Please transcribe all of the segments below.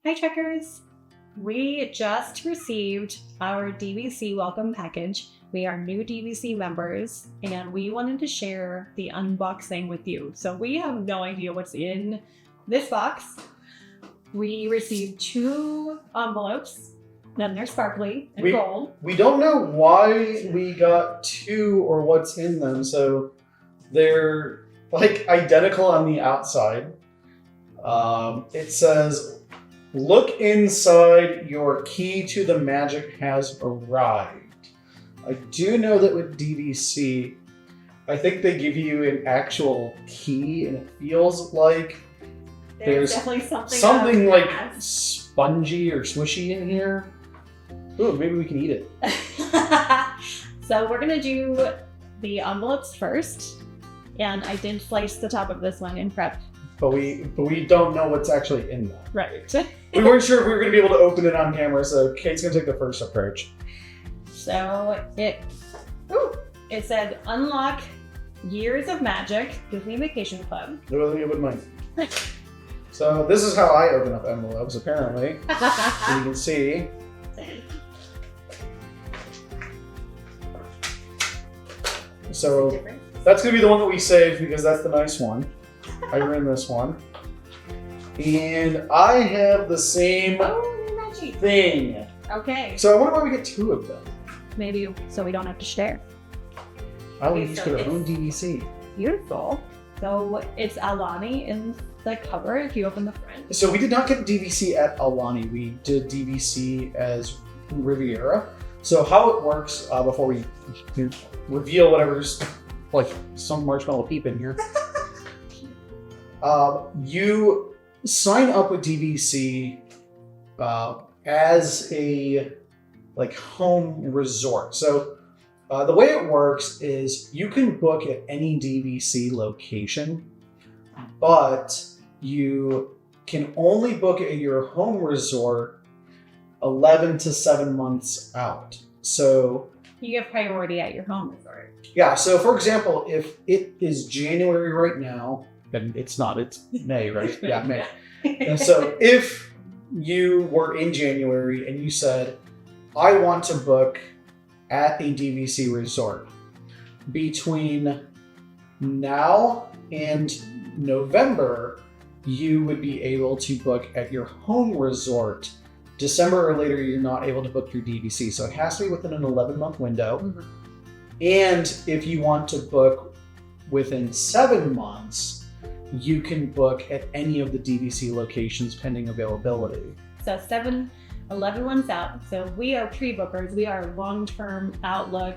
Hi, Trekkers! We just received our DVC welcome package. We are new DVC members, and we wanted to share the unboxing with you. So we have no idea what's in this box. We received 2 envelopes, then they're sparkly and gold. We don't know why we got 2 or what's in them, so they're like identical on the outside. It says, "Look inside, your key to the magic has arrived." I do know that with DVC, I think they give you an actual key, and it feels like there's definitely something like spongy or smushy in here. Ooh, maybe we can eat it. So we're gonna do the envelopes first, and I did slice the top of this one in prep. But we don't know what's actually in them. Right. We weren't sure if we were going to be able to open it on camera, so Kate's going to take the first approach. So it said unlock years of magic, Disney Vacation Club. Let me open mine. So this is how I open up envelopes, apparently. So you can see. So that's going to be the one that we saved because that's the nice one. I ran this one. And I have the same thing. Okay. So I wonder why we get 2 of them. Maybe so we don't have to share. I will each get our own DVC. Beautiful. So it's Alani in the cover if you open the front. So we did not get DVC at Alani. We did DVC as Riviera. So how it works, before we reveal whatever's like some marshmallow peep in here. You sign up with DVC as a like home resort. So the way it works is you can book at any DVC location, but you can only book at your home resort 11 to 7 months out. So you get priority at your home resort. Yeah. So for example, if it is January right now, then it's not, it's May, right? Yeah, May. And so if you were in January and you said, I want to book at a DVC resort between now and November, you would be able to book at your home resort. December or later, you're not able to book your DVC. So it has to be within an 11-month window. Mm-hmm. And if you want to book within 7 months, you can book at any of the DVC locations pending availability. So 11 months out. So we are pre-bookers. We are long-term outlook.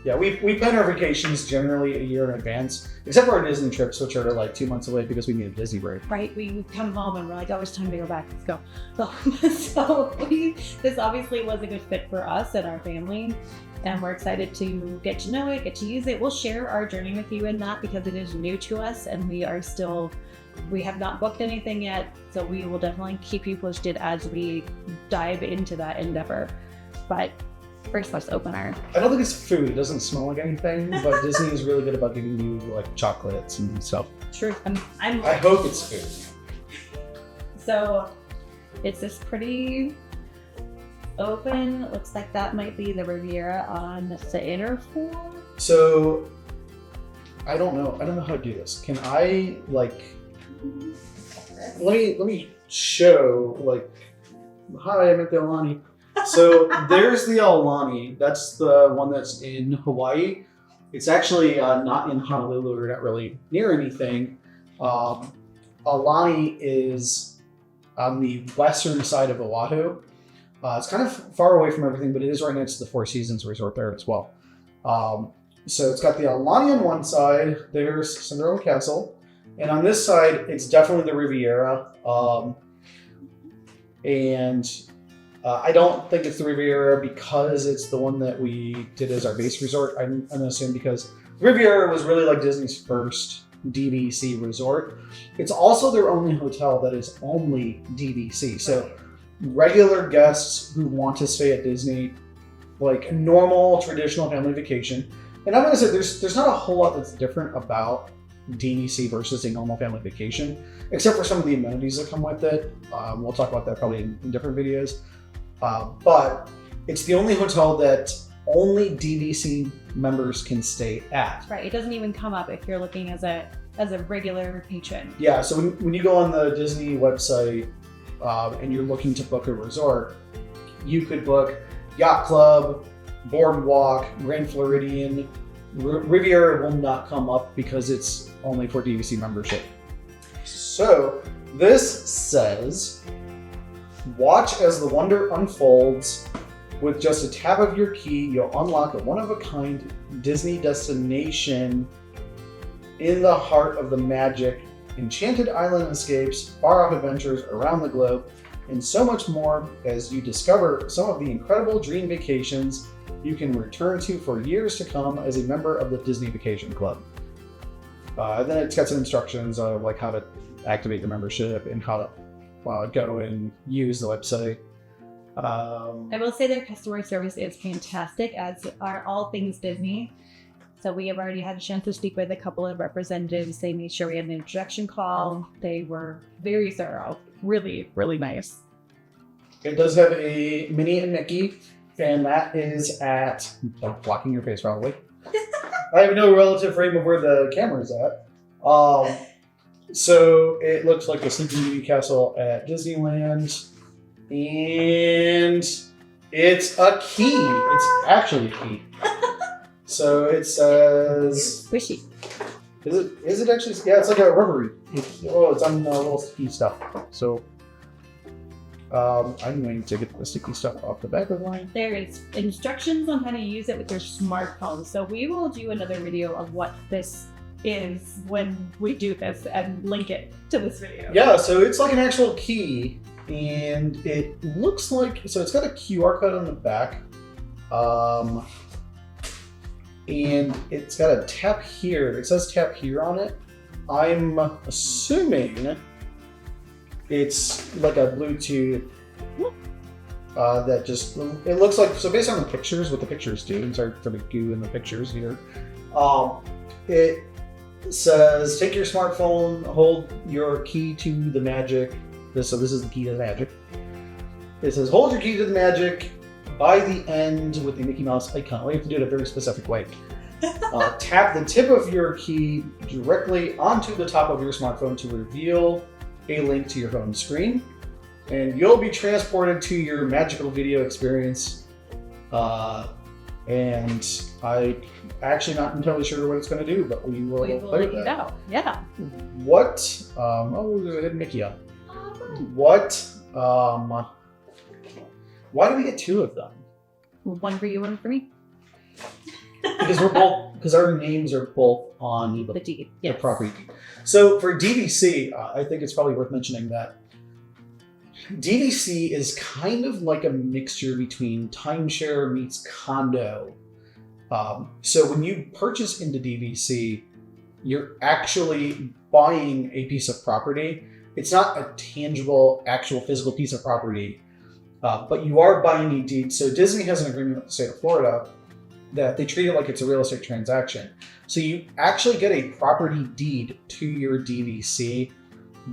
Yeah, we plan our vacations generally a year in advance, except for our Disney trips, which are like 2 months away because we need a Disney break. Right, we come home and we're like, oh, it's time to go back, let's go. So this obviously was a good fit for us and our family, and we're excited to get to know it, get to use it. We'll share our journey with you in that because it is new to us and we have not booked anything yet, so we will definitely keep you posted as we dive into that endeavor. But first, let's open our... I don't think it's food. It doesn't smell like anything, but Disney is really good about giving you like chocolates and stuff. True. I hope it's food. So it's this pretty open. Looks like that might be the Riviera on the inner floor. So I don't know how to do this. Can I like... Let me show like... Hi, I'm at the Alani. So there's the Alani. That's the one that's in Hawaii. It's actually not in Honolulu. We're not really near anything. Alani is on the western side of Oahu. It's kind of far away from everything, but it is right next to the Four Seasons Resort there as well. So it's got the Alani on one side. There's Cinderella Castle. And on this side, it's definitely the Riviera. I don't think it's the Riviera because it's the one that we did as our base resort. I'm going to assume because Riviera was really like Disney's first DVC resort. It's also their only hotel that is only DVC. So regular guests who want to stay at Disney, like a normal traditional family vacation. And I'm going to say there's not a whole lot that's different about DVC versus a normal family vacation, except for some of the amenities that come with it. We'll talk about that probably in different videos. But it's the only hotel that only DVC members can stay at. Right. It doesn't even come up if you're looking as a regular patron. Yeah. So when you go on the Disney website and you're looking to book a resort, you could book Yacht Club, Boardwalk, Grand Floridian. Riviera will not come up because it's only for DVC membership. So this says, watch as the wonder unfolds. With just a tap of your key, you'll unlock a one-of-a-kind Disney destination in the heart of the magic, enchanted island escapes, far-off adventures around the globe, and so much more as you discover some of the incredible dream vacations you can return to for years to come as a member of the Disney Vacation Club. Then it's got some instructions of like how to activate the membership and how to go and use the website. I will say their customer service is fantastic, as are all things Disney. So we have already had a chance to speak with a couple of representatives. They made sure we had an introduction call. They were very thorough. Really, really nice. It does have a Minnie and Mickey, and that is at, blocking your face probably. I have no relative frame of where the camera is at. So it looks like the Sleeping Beauty Castle at Disneyland. And it's a key. It's actually a key. So it says... Squishy. Is it actually? Yeah, it's like a rubbery. It's on little sticky stuff. So I'm going to get the sticky stuff off the back of the line. There is instructions on how to use it with your smartphone. So we will do another video of what this is when we do this and link it to this video. Yeah, so it's like an actual key. And it looks like, so it's got a QR code on the back. And it's got a tap here. It says tap here on it. I'm assuming it's like a Bluetooth that just, it looks like, so based on the pictures, what the pictures do, and sorry for the goo in the pictures here. It says, take your smartphone, hold your key to the magic. So this is the key to the magic. It says, hold your key to the magic by the end with the Mickey Mouse icon. We have to do it a very specific way. Tap the tip of your key directly onto the top of your smartphone to reveal a link to your phone screen. And you'll be transported to your magical video experience. And I'm actually not entirely sure what it's going to do, but we will play with it that. out. Yeah. What? There's a hidden Mickey on. What? Why do we get two of them? One for you, one for me. Because our names are both on The deed. the Yes. property deed. So for DVC, I think it's probably worth mentioning that DVC is kind of like a mixture between timeshare meets condo. So when you purchase into DVC, you're actually buying a piece of property. It's not a tangible, actual physical piece of property, but you are buying a deed. So Disney has an agreement with the state of Florida that they treat it like it's a real estate transaction. So you actually get a property deed to your DVC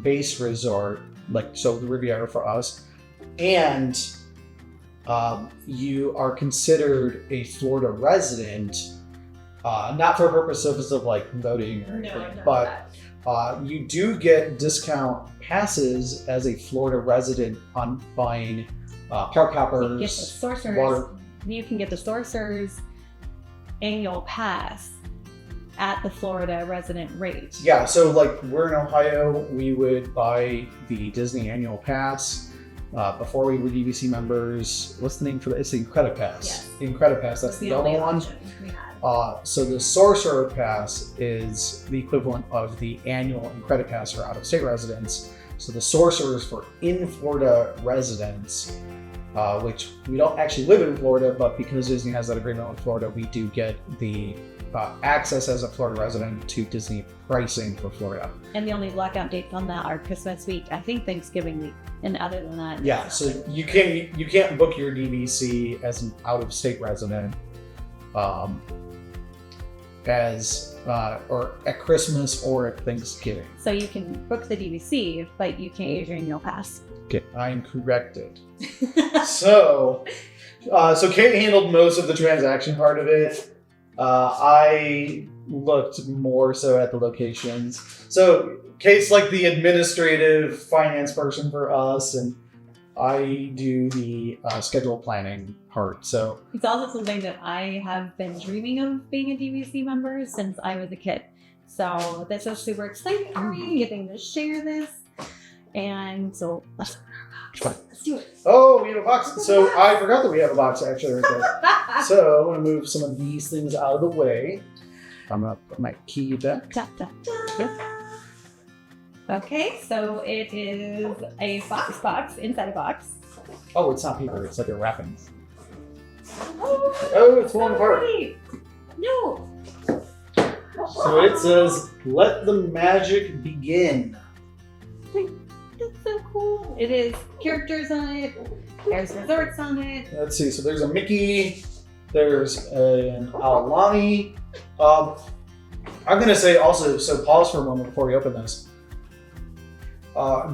base resort, like so the Riviera for us, and you are considered a Florida resident, not for purposes of like voting or anything, but you do get discount passes as a Florida resident on buying park hoppers. You get the sorcerers. Water. You can get the sorcerers annual pass at the Florida resident rate. Yeah, so like we're in Ohio, we would buy the Disney annual pass before we were DVC members. What's the name for that? It's the Incredipass. Yes. The Incredipass, that's the only yellow one. option we had. So the Sorcerer Pass is the equivalent of the annual Incredipass for out-of-state residents. So the Sorcerers for in-Florida residents, which we don't actually live in Florida, but because Disney has that agreement with Florida, we do get the access as a Florida resident to Disney pricing for Florida. And the only blackout dates on that are Christmas week, I think Thanksgiving week, and other than that, Yeah, so you can't book your DVC as an out-of-state resident. as or at Christmas or at Thanksgiving. So you can book the DVC, but you can't use your annual pass. Okay, I am corrected. So Kate handled most of the transaction part of it. I looked more so at the locations. So Kate's like the administrative finance person for us, and I do the schedule planning part. So It's also something that I have been dreaming of being a DVC member since I was a kid. So this is super exciting for me, getting to share this. And so let's do it. oh, we have a box. So I forgot that we have a box actually right there. So I'm gonna move some of these things out of the way. I'm gonna put my key back. Da, da, da. Okay, so it is a box inside a box. Oh, it's not paper. It's like a wrapping. Oh, it's falling apart. wait. No. So it says, "Let the magic begin." That's so cool. It is characters on it. There's resorts on it. Let's see. So there's a Mickey. There's an Aulani. I'm gonna say also. So pause for a moment before we open this.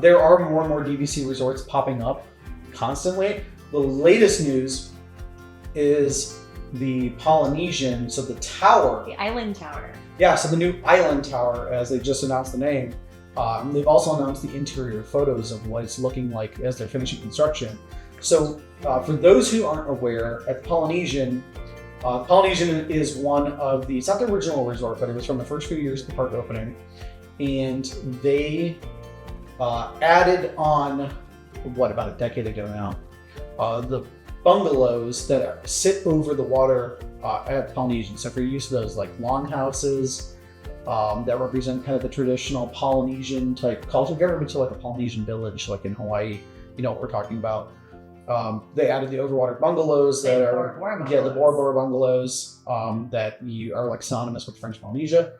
There are more and more DVC resorts popping up constantly. The latest news is the Polynesian. So the tower. The island tower. Yeah. So the new island tower, as they just announced the name. They've also announced the interior photos of what it's looking like as they're finishing construction. So for those who aren't aware, at Polynesian is one of the, it's not the original resort, but it was from the first few years of the park opening. And they added on, about a decade ago now, the bungalows that sit over the water at Polynesian. So if you're used to those like longhouses, that represent kind of the traditional Polynesian type culture. If you've ever been to like a Polynesian village, like in Hawaii, you know what we're talking about. They added the overwater bungalows that are, the Bora Bora bungalows that you are like synonymous with French Polynesia.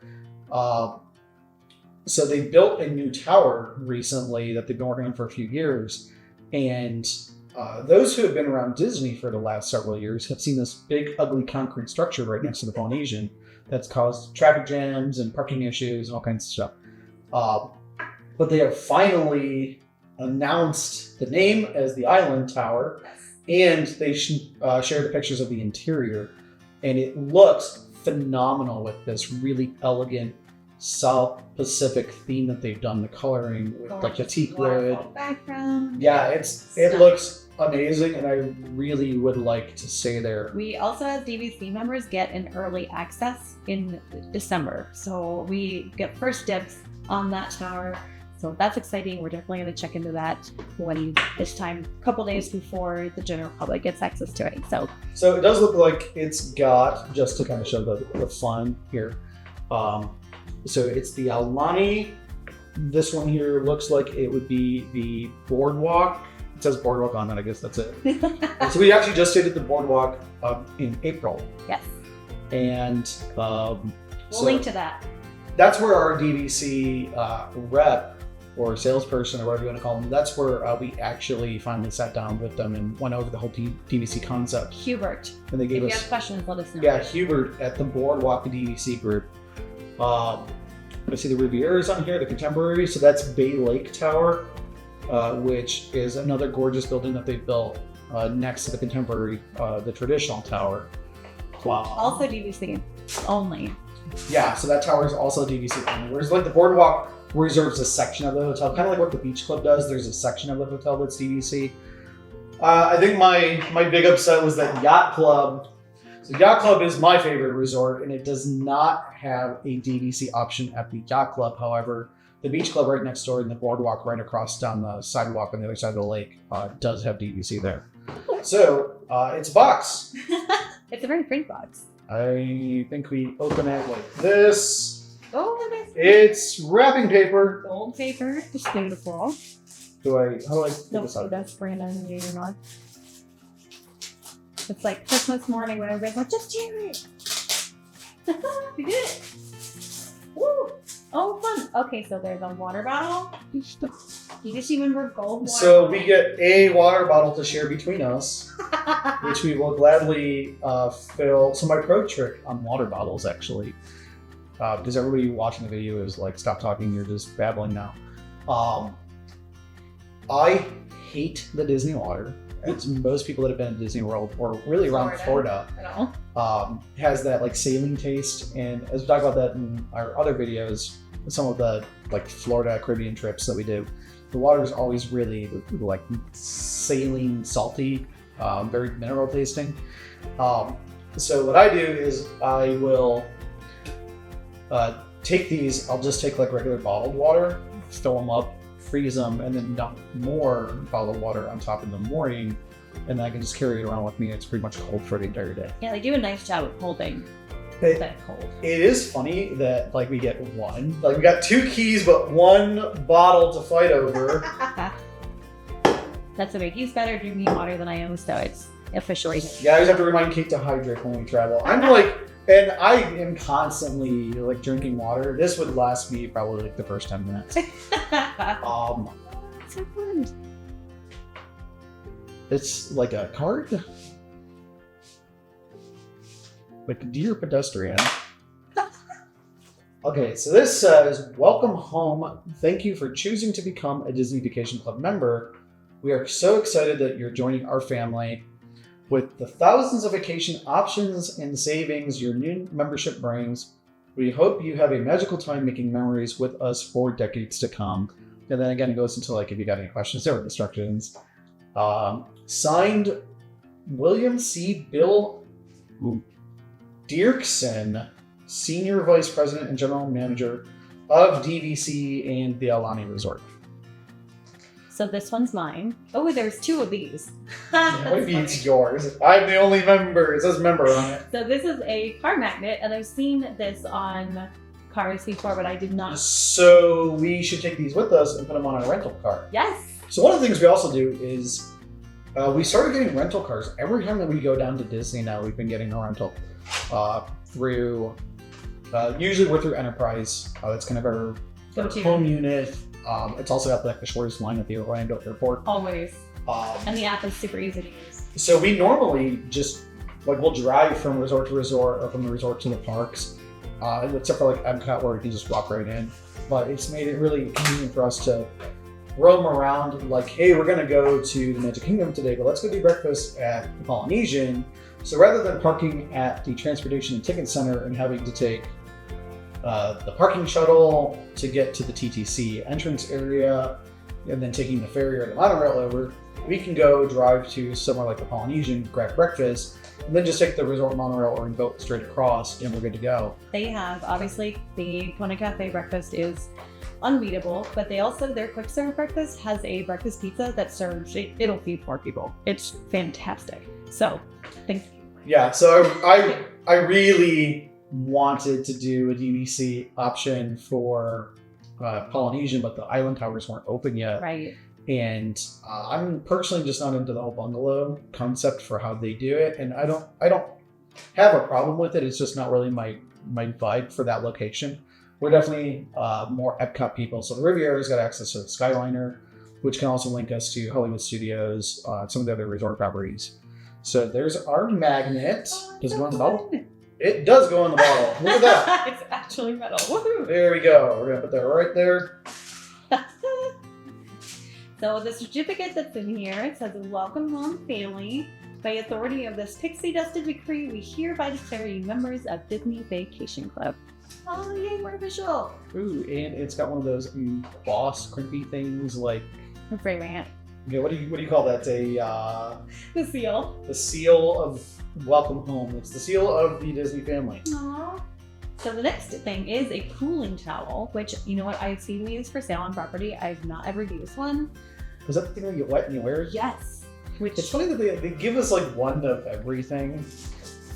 So they built a new tower recently that they've been working on for a few years, and those who have been around Disney for the last several years have seen this big, ugly concrete structure right next to the Polynesian that's caused traffic jams and parking issues and all kinds of stuff. But they have finally announced the name as the Island Tower, and they shared the pictures of the interior, and it looks phenomenal with this really elegant South Pacific theme that they've done. The coloring with like the teak wood background. Yeah, it looks amazing, and I really would like to stay there. We also, as DVC members, get an early access in December, so we get first dibs on that tower. So that's exciting. We're definitely going to check into that when this time, a couple days before the general public gets access to it. So it does look like it's got, just to kind of show the fun here. So it's the Aulani. This one here looks like it would be the boardwalk. It says boardwalk on it. I guess that's it. So we actually just stayed at the boardwalk in April. Yes. And we'll link to that. That's where our DVC rep or salesperson or whatever you want to call them, that's where we actually finally sat down with them and went over the whole DVC concept. Hubert. And they gave us, if you have questions, let us know. Yeah, Hubert at the Boardwalk DVC group. I see the Riviera's on here, the Contemporary. So that's Bay Lake Tower, which is another gorgeous building that they built next to the Contemporary, the traditional tower. Wow. Also DVC only. Yeah, so that tower is also DVC only. Whereas like the Boardwalk reserves a section of the hotel, kind of like what the Beach Club does. There's a section of the hotel that's DVC. I think my big upset was that Yacht Club. So Yacht Club is my favorite resort, and it does not have a DVC option at the Yacht Club. However, the Beach Club right next door and the Boardwalk right across down the sidewalk on the other side of the lake does have DVC there. So it's a box. It's a very pretty box. I think we open it like this. Oh, look at It's wrapping paper. gold paper. It's beautiful. How do I get No, this out? that's Brandon. You know. It's like Christmas morning when everybody's like, just hear it. We did it. Woo! Oh, fun. Okay, so there's a water bottle. You just even for gold water. So we get a water bottle to share between us, which we will gladly fill. So my pro trick on water bottles, actually, because everybody watching the video is like, stop talking, you're just babbling now. I hate the Disney water. As most people that have been to Disney World or really around Florida has that like saline taste. And as we talk about that in our other videos, some of the like Florida Caribbean trips that we do, the water is always really like saline, salty, very mineral tasting. So what I do is I will take these, I'll just take like regular bottled water, fill them up, freeze them, and then dump more bottled water on top in the morning, and then I can just carry it around with me. It's pretty much cold for the entire day. Yeah, they do a nice job of holding that cold. It is funny that like we get one, like we got 2 keys but 1 bottle to fight over. That's okay. He's better drinking water than I am, so it's officially. Yeah, I always have to remind Kate to hydrate when we travel. I'm like, and I am constantly like drinking water. This would last me probably like the first 10 minutes. So fun. It's like a card. Like dear pedestrian. Okay, so this says, welcome home. Thank you for choosing to become a Disney Vacation Club member. We are so excited that you're joining our family. With the thousands of vacation options and savings your new membership brings, we hope you have a magical time making memories with us for decades to come. And then again, it goes into like, if you got any questions or instructions. Signed, William C. Bill Dirksen, Senior Vice President and General Manager of DVC and the Aulani Resort. So this one's mine. Oh, there's 2 of these. Yeah, maybe it's yours. I'm the only member. It says member on it. So this is a car magnet, and I've seen this on cars before, but I did not. So we should take these with us and put them on a rental car. Yes. So one of the things we also do is we started getting rental cars. Every time that we go down to Disney now, we've been getting a rental through, usually we're through Enterprise. That's kind of our home unit. It's also got like the shortest line at the Orlando airport. Always. And the app is super easy to use. So we normally just, like we'll drive from resort to resort or from the resort to the parks, except for like Epcot where you can just walk right in. But it's made it really convenient for us to roam around like, hey, we're gonna go to the Magic Kingdom today, but let's go do breakfast at the Polynesian. So rather than parking at the Transportation and Ticket Center and having to take the parking shuttle to get to the TTC entrance area and then taking the ferry or the monorail over, we can go drive to somewhere like the Polynesian, grab breakfast, and then just take the resort monorail or boat straight across and we're good to go. They have, obviously, the Kona Cafe breakfast is unbeatable, but they also, their quick serve breakfast has a breakfast pizza that serves, it'll feed 4 people. It's fantastic. So, thank you. Yeah, so I really wanted to do a DVC option for Polynesian, but the island towers weren't open yet. Right. And I'm personally just not into the whole bungalow concept for how they do it, and I don't have a problem with it. It's just not really my vibe for that location. We're definitely more Epcot people. So the Riviera's got access to the Skyliner, which can also link us to Hollywood Studios, some of the other resort properties. So there's our magnet. Does it go in the bottle? It does go in the bottle. Look at that. It's actually metal. Woohoo! There we go. We're gonna put that right there. So the certificate that's in here, it says, welcome home family. By authority of this pixie dusted decree, we hereby declare you members of Disney Vacation Club. Oh, yay, we're official. Ooh, and it's got one of those embossed crimpy things like... A framing it. Okay, what do you call that? The seal. The seal of welcome home. It's the seal of the Disney family. Aww. So the next thing is a cooling towel, which, you know what, I've seen these for sale on property. I've not ever used one. Is that the thing that you get wet and you wear? Yes. Which it's funny that they give us like one of everything.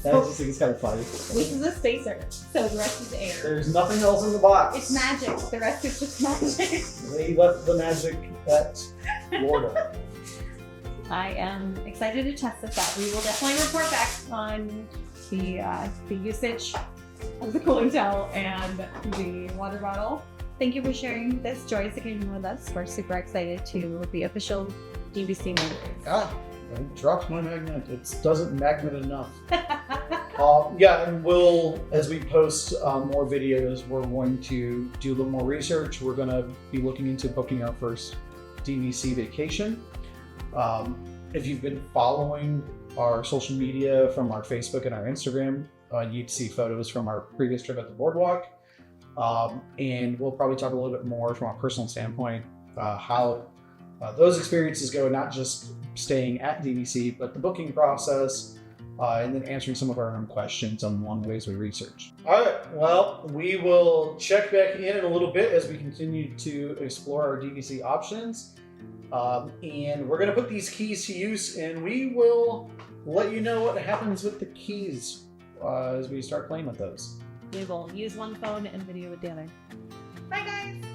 I just think it's kind of funny. This is a spacer, so the rest is air. There's nothing else in the box. It's magic. The rest is just magic. They left the magic at Florida. I am excited to test this out. We will definitely report back on the usage of the cooling towel and the water bottle. Thank you for sharing this joyous occasion with us. We're super excited to be official DVC members. Ah, I dropped my magnet. It doesn't magnet enough. Yeah, and we'll, as we post more videos, we're going to do a little more research. We're going to be looking into booking our first DVC vacation. If you've been following our social media from our Facebook and our Instagram, you'd see photos from our previous trip at the boardwalk. And we'll probably talk a little bit more from a personal standpoint, how those experiences go, not just staying at DVC, but the booking process, and then answering some of our own questions along the ways we research. All right, well, we will check back in a little bit as we continue to explore our DVC options. And we're going to put these keys to use, and we will let you know what happens with the keys as we start playing with those. We will use one phone and video with the other. Bye, guys!